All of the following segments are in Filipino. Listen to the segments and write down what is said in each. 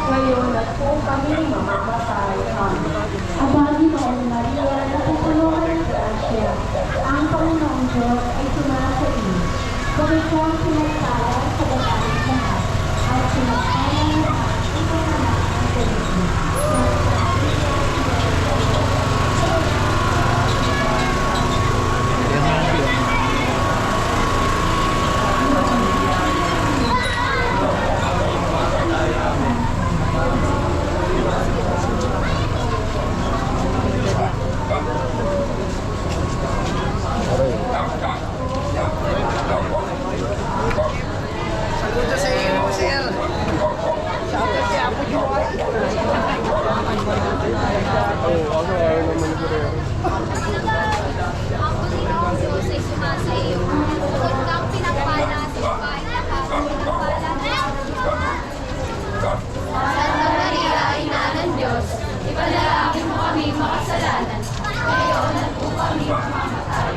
ngayon at kung kami mamamatay. Amen. Abagi Noong Maria, napupunuan ng grasya, ang Panginoong Diyos ay sumasa iyo. Bakit siyang sinagpala sa babaeng lahat, at sinagpala lahat ang panganak ng Panginoon. Saludo sa iyo, sir. Shoutout si Apo Joy. Ang Panginoong Diyos ay sumasa iyo. Bukod kang pinagpala sa babaeng lahat, pinagpala na Santa Maria, Ina ng Diyos, ipanalangin mo kami makasalanan, ngayon at kung kami mamamatay.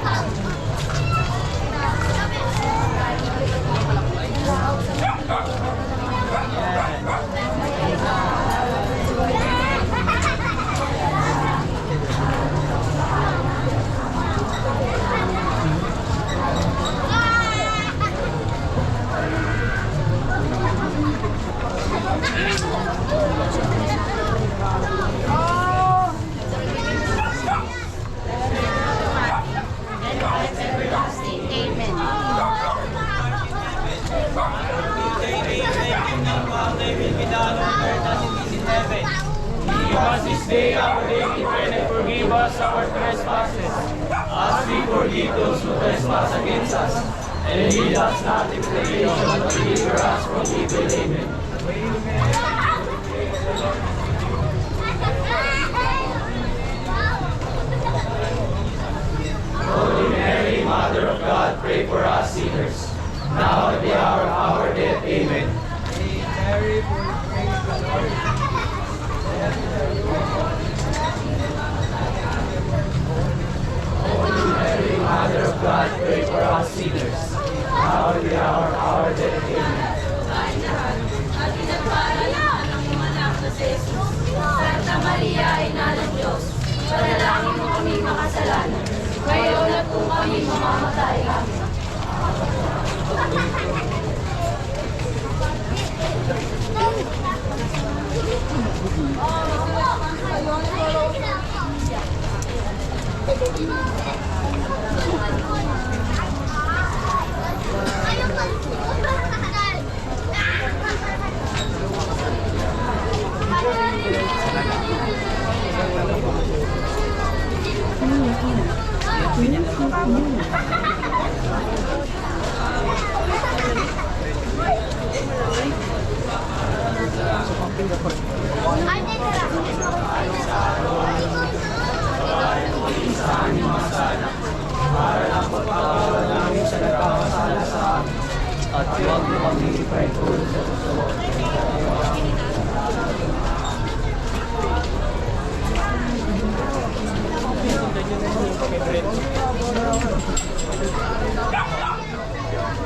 Give us this day our daily bread and forgive us our trespasses, as we forgive those who trespass against us. And lead us not into temptation, but deliver us from evil. Amen. Holy Mary, Mother of God, pray for us sinners, now at the hour of our death. Amen. Mary, for praise the Lord. Holy Mary, Mother of God, pray for us sinners, now at the hour of our death. Amen. At pinagpala lahat ng mga anak na si Jesus. Santa Maria, Ina ng Diyos, panalangin mo kami makasalanan, ngayon at kung kami mamamatay. Amen. At huwag mo kami ipaitulog sa gusto.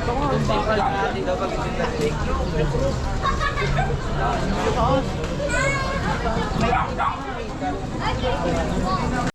Itong bakal natin daw pag itinatalik. Okay.